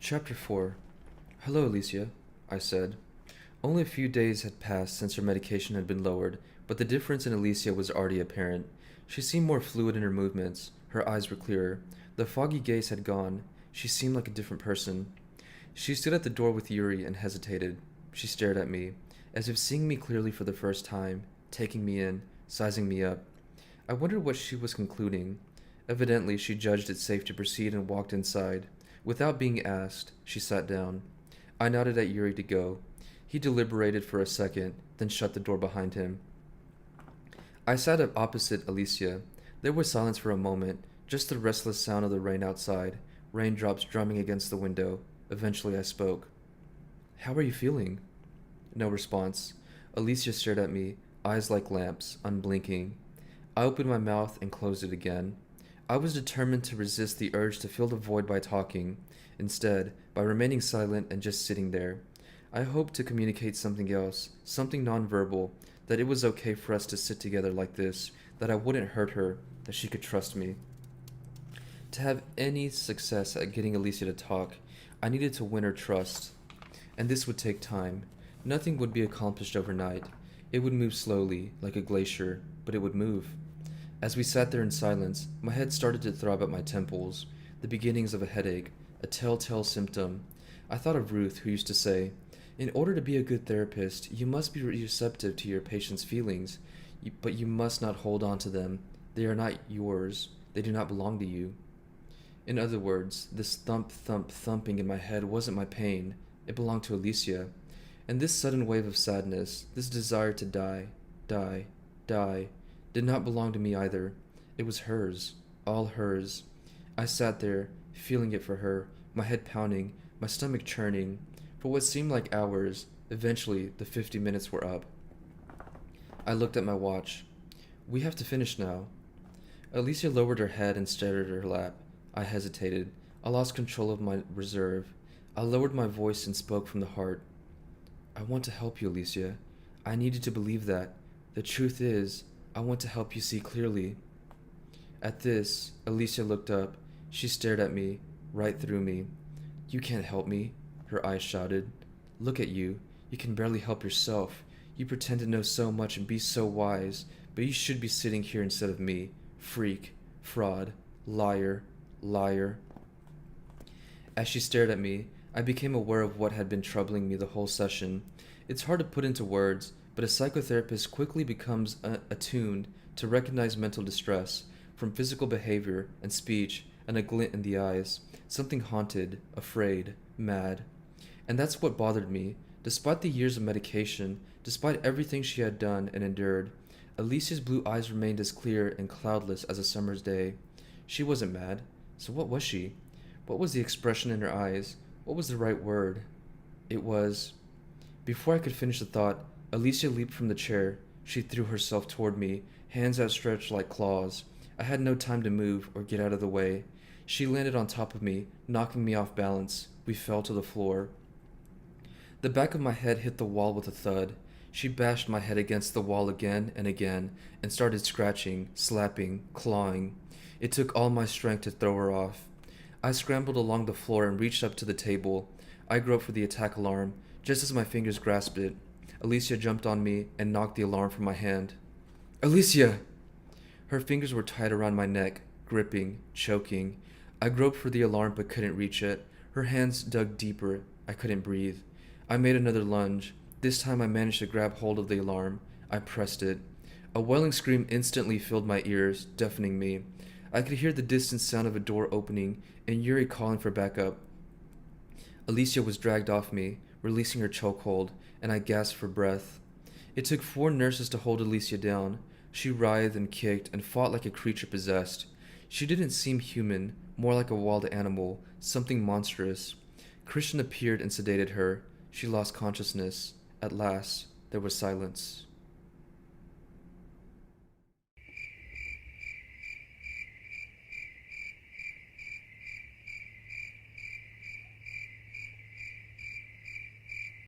Chapter 4. Hello, Alicia, I said. Only a few days had passed since her medication had been lowered, but the difference in Alicia was already apparent. She seemed more fluid in her movements. Her eyes were clearer. The foggy gaze had gone. She seemed like a different person. She stood at the door with Yuri and hesitated. She stared at me, as if seeing me clearly for the first time, taking me in, sizing me up. I wondered what she was concluding. Evidently, she judged it safe to proceed and walked inside. Without being asked, she sat down. I nodded at Yuri to go. He deliberated for a second, then shut the door behind him. I sat up opposite Alicia. There was silence for a moment, just the restless sound of the rain outside, raindrops drumming against the window. Eventually I spoke. "How are you feeling?" No response. Alicia stared at me, eyes like lamps, unblinking. I opened my mouth and closed it again. I was determined to resist the urge to fill the void by talking. Instead, by remaining silent and just sitting there, I hoped to communicate something else, something nonverbal, that it was okay for us to sit together like this, that I wouldn't hurt her, that she could trust me. To have any success at getting Alicia to talk, I needed to win her trust. And this would take time. Nothing would be accomplished overnight. It would move slowly, like a glacier, but it would move. As we sat there in silence, my head started to throb at my temples, the beginnings of a headache, a telltale symptom. I thought of Ruth, who used to say, "In order to be a good therapist, you must be receptive to your patient's feelings, but you must not hold on to them. They are not yours. They do not belong to you." In other words, this thumping in my head wasn't my pain. It belonged to Alicia. And this sudden wave of sadness, this desire to die, did not belong to me either. It was hers, all hers. I sat there, feeling it for her, my head pounding, my stomach churning. For what seemed like hours, eventually the 50 minutes were up. I looked at my watch. "We have to finish now." Alicia lowered her head and stared at her lap. I hesitated. I lost control of my reserve. I lowered my voice and spoke from the heart. "I want to help you, Alicia. I need you to believe that. The truth is, I want to help you see clearly." At this, Alicia looked up. She stared at me, right through me. "You can't help me," her eyes shouted. "Look at you. You can barely help yourself. You pretend to know so much and be so wise, but you should be sitting here instead of me. Freak, fraud, liar, liar." As she stared at me, I became aware of what had been troubling me the whole session. It's hard to put into words, but a psychotherapist quickly becomes attuned to recognize mental distress, from physical behavior and speech and a glint in the eyes, something haunted, afraid, mad. And that's what bothered me. Despite the years of medication, despite everything she had done and endured, Alicia's blue eyes remained as clear and cloudless as a summer's day. She wasn't mad, so what was she? What was the expression in her eyes? What was the right word? It was... Before I could finish the thought, Alicia leaped from the chair. She threw herself toward me, hands outstretched like claws. I had no time to move or get out of the way. She landed on top of me, knocking me off balance. We fell to the floor. The back of my head hit the wall with a thud. She bashed my head against the wall again and started scratching, slapping, clawing. It took all my strength to throw her off. I scrambled along the floor and reached up to the table. I groped for the attack alarm. Just as my fingers grasped it, Alicia jumped on me and knocked the alarm from my hand. "Alicia!" Her fingers were tight around my neck, gripping, choking. I groped for the alarm but couldn't reach it. Her hands dug deeper. I couldn't breathe. I made another lunge. This time I managed to grab hold of the alarm. I pressed it. A wailing scream instantly filled my ears, deafening me. I could hear the distant sound of a door opening and Yuri calling for backup. Alicia was dragged off me, releasing her chokehold, and I gasped for breath. It took 4 nurses to hold Alicia down. She writhed and kicked and fought like a creature possessed. She didn't seem human, more like a wild animal, something monstrous. Christian appeared and sedated her. She lost consciousness. At last, there was silence.